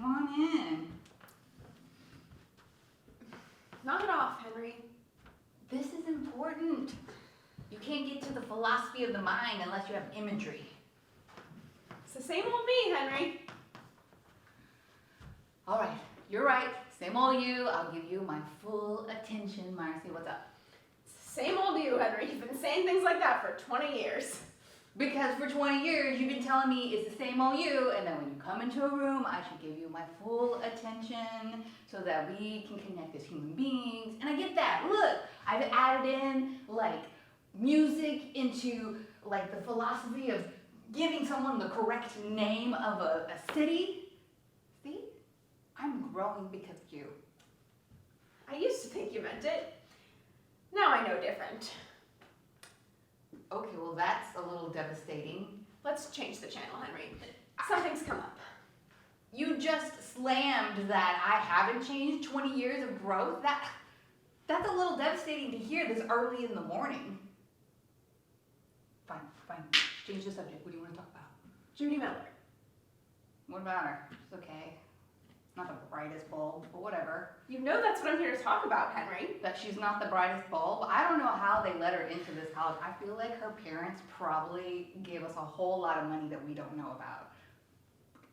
Come on in. Knock it off, Henry. This is important. You can't get to the philosophy of the mind unless you have imagery. It's the same old me, Henry. All right, you're right. Same old you. I'll give you my full attention. Marcy, what's up? It's the same old you, Henry. You've been saying things like that for 20 years. Because for 20 years, you've been telling me it's the same old you, and then when you come into a room, I should give you my full attention so that we can connect as human beings. And I get that. Look, I've added in, like, music into, like, the philosophy of giving someone the correct name of a city. See? I'm growing because of you. I used to think you meant it. Now I know different. Okay, well, that's a little devastating. Let's change the channel, Henry. Something's come up. You just slammed that I haven't changed 20 years of growth. That's a little devastating to hear this early in the morning. Fine. Change the subject. What do you want to talk about? Judy Miller. What about her? It's okay. Not the brightest bulb, but whatever. You know that's what I'm here to talk about, Henry. That she's not the brightest bulb. I don't know how they let her into this college. I feel like her parents probably gave us a whole lot of money that we don't know about.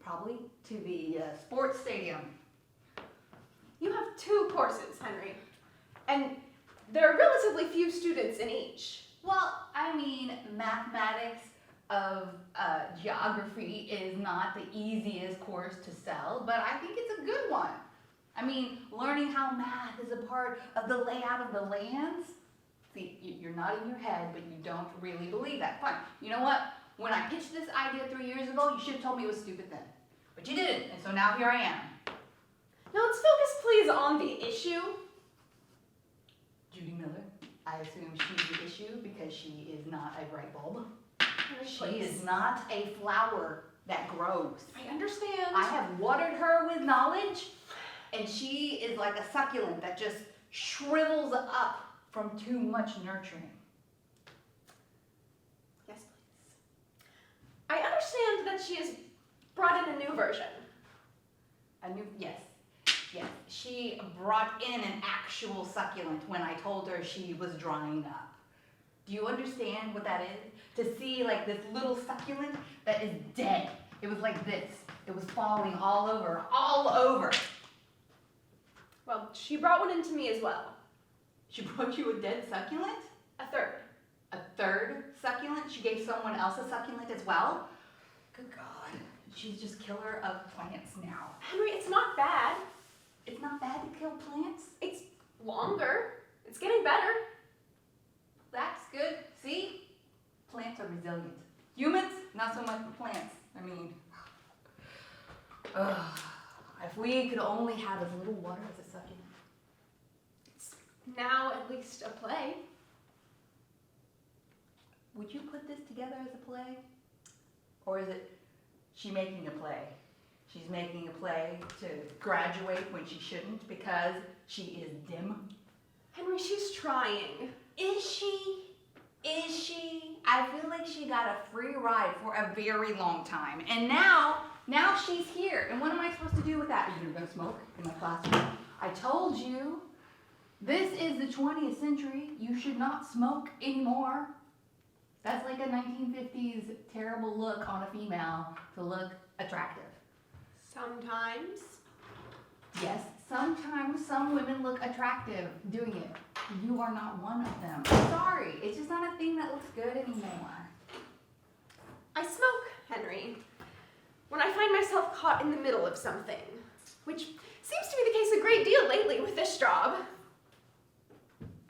Probably to the sports stadium. You have 2 courses, Henry. And there are relatively few students in each. Well, I mean, mathematics of geography is not the easiest course to sell, but I think it's a good one. I mean, learning how math is a part of the layout of the lands. See, you're nodding your head, but you don't really believe that. Fine. You know what? When I pitched this idea 3 years ago, you should have told me it was stupid then. But you didn't, and so now here I am. Now let's focus, please, on the issue. Judy Miller. I assume she's the issue because she is not a bright bulb. She is not a flower that grows. I understand. I have watered her with knowledge, and she is like a succulent that just shrivels up from too much nurturing. Yes, please. I understand that she has brought in a new version. Yes. She brought in an actual succulent when I told her she was drying up. Do you understand what that is? To see like this little succulent that is dead. It was like this. It was falling all over. Well, she brought one into me as well. She brought you a dead succulent? A third. A third succulent? She gave someone else a succulent as well? Good God. She's just killer of plants now. Henry, it's not bad. It's not bad to kill plants? It's longer. It's getting better. That's good. See? Plants are resilient. Humans, not so much for plants. I mean, if we could only have as little water as a succulent. It's now at least a play. Would you put this together as a play? Or is it she making a play? She's making a play to graduate when she shouldn't because she is dim. Henry, she's trying. Is she? I feel like she got a free ride for a very long time. And now she's here. And what am I supposed to do with that? Are you going to smoke in my classroom? I told you, this is the 20th century. You should not smoke anymore. That's like a 1950s terrible look on a female to look attractive. Sometimes. Yes, sometimes some women look attractive doing it. You are not one of them. I'm sorry, it's just not a thing that looks good anymore. I smoke, Henry, when I find myself caught in the middle of something, which seems to be the case a great deal lately with this job.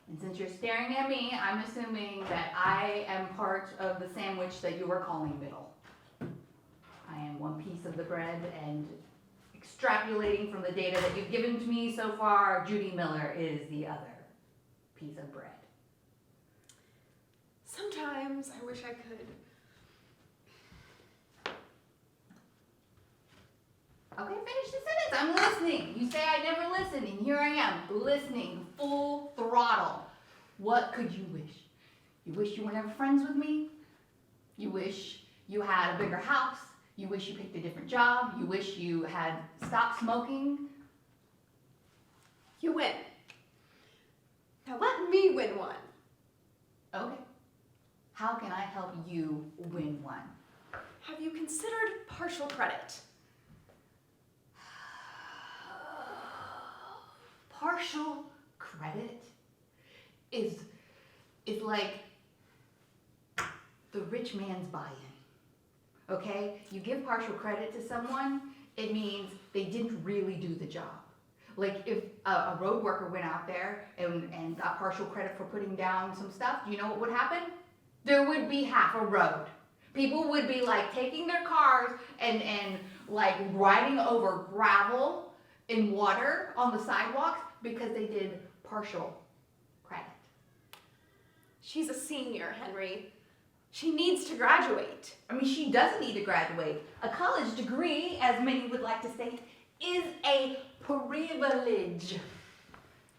And since you're staring at me, I'm assuming that I am part of the sandwich that you were calling middle. I am one piece of the bread, and extrapolating from the data that you've given to me so far, Judy Miller is the other piece of bread. Sometimes I wish I could. Okay, finish the sentence. I'm listening. You say I never listen, and here I am, listening, full throttle. What could you wish? You wish you were never friends with me? You wish you had a bigger house? You wish you picked a different job. You wish you had stopped smoking. You win. Now let me win one. Okay. How can I help you win one? Have you considered partial credit? Partial credit is like the rich man's buy-in. Okay? You give partial credit to someone, it means they didn't really do the job. Like if a road worker went out there and got partial credit for putting down some stuff, do you know what would happen? There would be half a road. People would be like taking their cars and like riding over gravel in water on the sidewalks because they did partial credit. She's a senior, Henry. She needs to graduate. I mean, she doesn't need to graduate. A college degree, as many would like to state, is a privilege.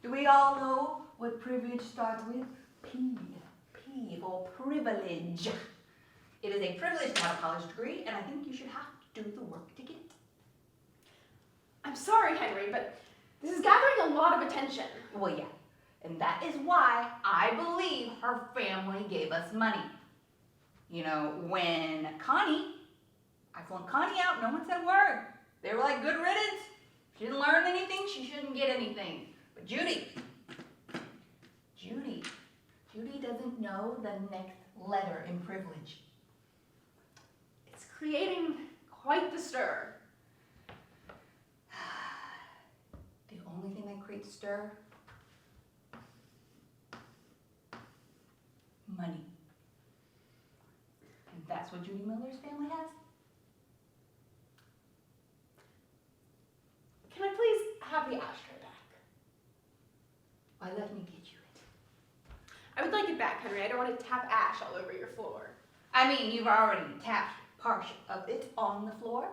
Do we all know what privilege starts with? P for privilege. It is a privilege to have a college degree, and I think you should have to do the work to get it. I'm sorry, Henry, but this is gathering a lot of attention. Well, yeah, and that is why I believe her family gave us money. You know, when I flunked Connie out, no one said a word. They were like, good riddance. She didn't learn anything, she shouldn't get anything. But Judy doesn't know the next letter in privilege. It's creating quite the stir. The only thing that creates stir? Money. And that's what Judy Miller's family has? Can I please have the ashtray back? Why, let me get you it. I would like it back, Henry. I don't want to tap ash all over your floor. I mean, you've already tapped part of it on the floor.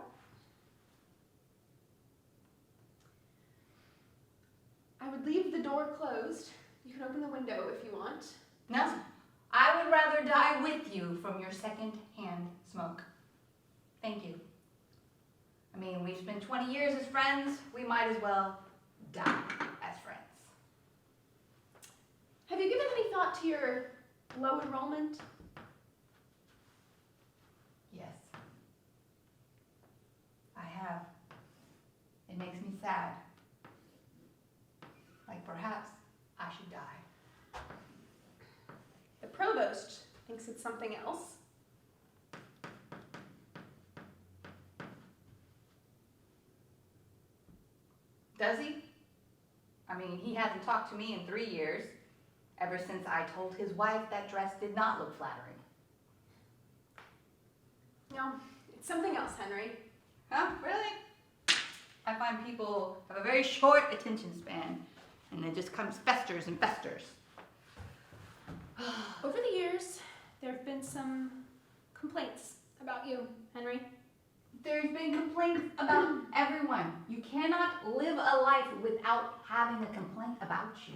I would leave the door closed. You can open the window if you want. No, I would rather die with you from your second-hand smoke. Thank you. I mean, we've spent 20 years as friends. We might as well die as friends. Have you given any thought to your low enrollment? Yes. I have. It makes me sad. Like perhaps I should die. The provost thinks it's something else. Does he? I mean, he hasn't talked to me in 3 years, ever since I told his wife that dress did not look flattering. No, it's something else, Henry. Huh? Really? I find people have a very short attention span, and it just comes festers and festers. Over the years, there have been some complaints about you, Henry. There's been complaints about everyone. You cannot live a life without having a complaint about you.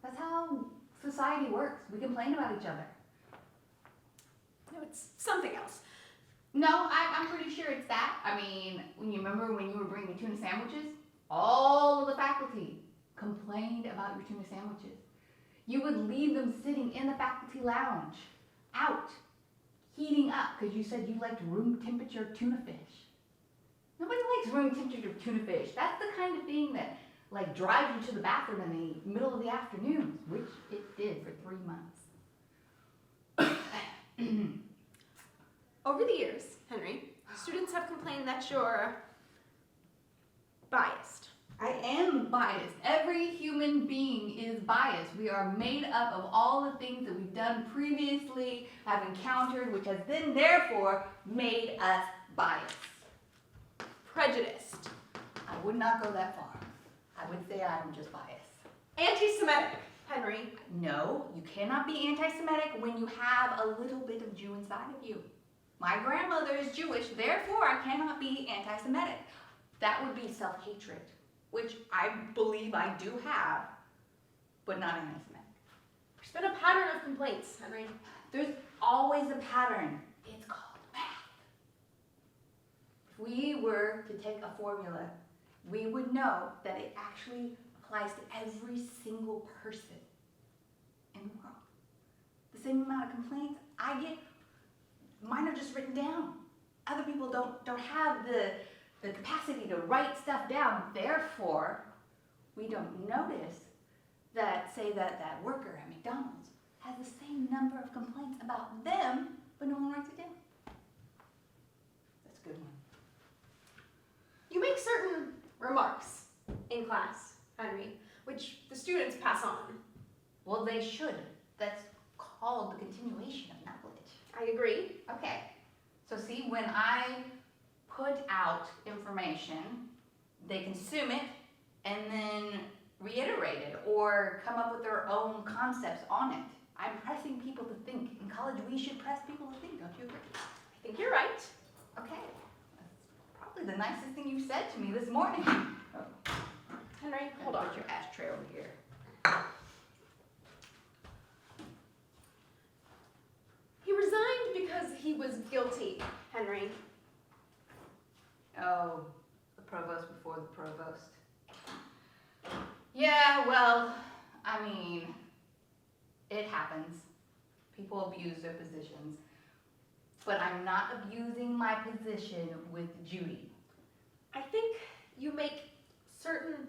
That's how society works. We complain about each other. No, it's something else. No, I'm pretty sure it's that. I mean, when you remember when you were bringing tuna sandwiches, all of the faculty complained about your tuna sandwiches. You would leave them sitting in the faculty lounge, out, heating up, because you said you liked room temperature tuna fish. Nobody likes room temperature tuna fish. That's the kind of thing that like drives you to the bathroom in the middle of the afternoon, which it did for 3 months. Over the years, Henry, students have complained that you're biased. I am biased. Every human being is biased. We are made up of all the things that we've done previously, have encountered, which has then therefore made us biased. Prejudiced. I would not go that far. I would say I'm just biased. Anti-Semitic, Henry. No, you cannot be anti-Semitic when you have a little bit of Jew inside of you. My grandmother is Jewish, therefore I cannot be anti-Semitic. That would be self-hatred, which I believe I do have, but not anti-Semitic. There's been a pattern of complaints, Henry. There's always a pattern. It's called math. we were to take a formula, we would know that it actually applies to every single person in the world. The same amount of complaints I get, mine are just written down. Other people don't have the capacity to write stuff down. Therefore, we don't notice that, say that worker at McDonald's has the same number of complaints about them, but no one writes it down. That's a good one. You make certain remarks in class, Henry, which the students pass on. Well, they should. That's called the continuation of knowledge. I agree. Okay. So see, when I put out information, they consume it and then reiterate it or come up with their own concepts on it. I'm pressing people to think. In college, we should press people to think, don't you agree? I think you're right. Okay. That's probably the nicest thing you said to me this morning. Oh, Henry, hold on. put your ashtray over here. He resigned because he was guilty, Henry. Oh, the provost before the provost. Yeah, well, I mean, it happens. People abuse their positions. But I'm not abusing my position with Judy. I think you make certain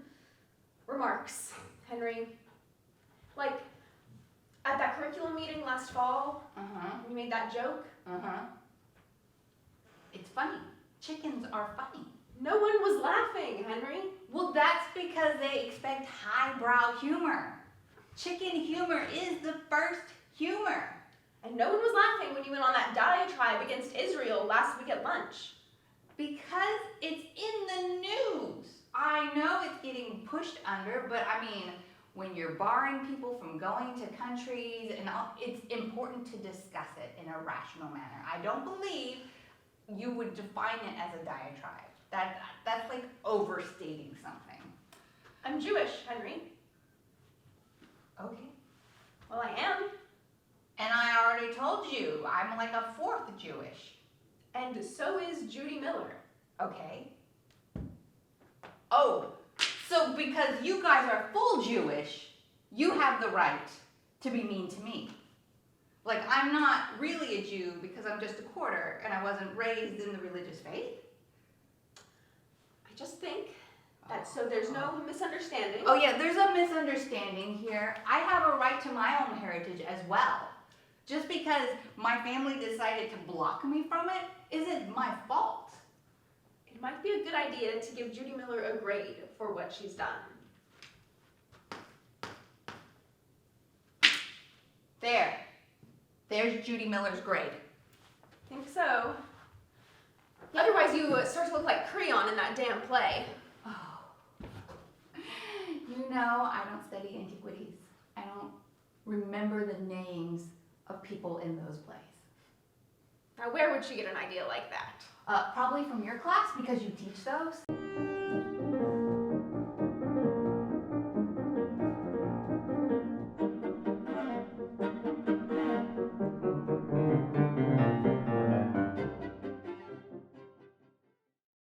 remarks, Henry. Like, at that curriculum meeting last fall, you made that joke. It's funny. Chickens are funny. No one was laughing, Henry. Well, that's because they expect highbrow humor. Chicken humor is the first humor. And no one was laughing when you went on that diatribe against Israel last week at lunch. Because it's in the news. I know it's getting pushed under, but I mean, when you're barring people from going to countries and all, it's important to discuss it in a rational manner. I don't believe you would define it as a diatribe. That's like overstating something. I'm Jewish, Henry. Okay. Well, I am. And I already told you, I'm like a fourth Jewish. And so is Judy Miller. Okay. Oh, so because you guys are full Jewish, you have the right to be mean to me. Like, I'm not really a Jew because I'm just a quarter and I wasn't raised in the religious faith. I just think that so there's no misunderstanding. Oh yeah, there's a misunderstanding here. I have a right to my own heritage as well. Just because my family decided to block me from it isn't my fault. It might be a good idea to give Judy Miller a grade for what she's done. There's Judy Miller's grade. Think so. Otherwise you start to look like Creon in that damn play. Oh. You know, I don't study antiquities. I don't remember the names of people in those plays. Now where would she get an idea like that? Probably from your class because you teach those.